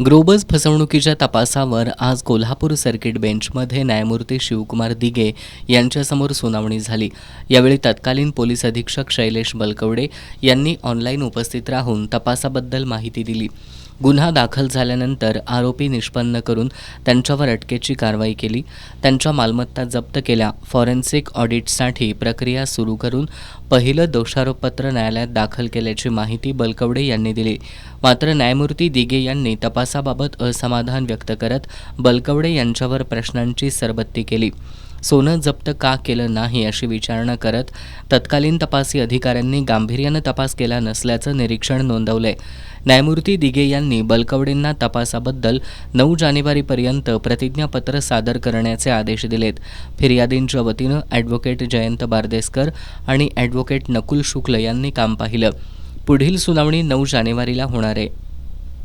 ग्रोबज फसवणुकीच्या तपासावर आज कोल्हापूर सर्किट बेंचमध्ये न्यायमूर्ती शिवकुमार दिघे यांच्यासमोर सुनावणी झाली। यावेळी तत्कालीन पोलीस अधीक्षक शैलेश बलकवडे यांनी ऑनलाईन उपस्थित राहून तपासाबद्दल माहिती दिली। गुन्हा दाखल झाल्यानंतर आरोपी निष्पन्न करून त्यांच्यावर अटकेची कारवाई केली। त्यांच्या मालमत्ता जप्त केल्या। फॉरेन्सिक ऑडिटसाठी प्रक्रिया सुरू करून पहिलं दोषारोपपत्र न्यायालयात दाखल केल्याची माहिती बलकवडे यांनी दिली। मात्र न्यायमूर्ती दिघे यांनी तपासाबाबत असमाधान व्यक्त करत बलकवडे यांच्यावर प्रश्नांची सरबत्ती केली। सोनं जप्त का केलं नाही अशी विचारणा करत तत्कालीन तपासी अधिकाऱ्यांनी गांभीर्यानं तपास केला नसल्याचं निरीक्षण नोंदवलंय। न्यायमूर्ती दिघे यांनी बलकवडेंना तपासाबद्दल 9 जानेवारीपर्यंत प्रतिज्ञापत्र सादर करण्याचे आदेश दिलेत। फिर्यादींच्या वतीनं ॲडव्होकेट जयंत बारदेसकर आणि ॲडव्होकेट नकुल शुक्ल यांनी काम पाहिलं। पुढील सुनावणी 9 जानेवारीला होणार आहे।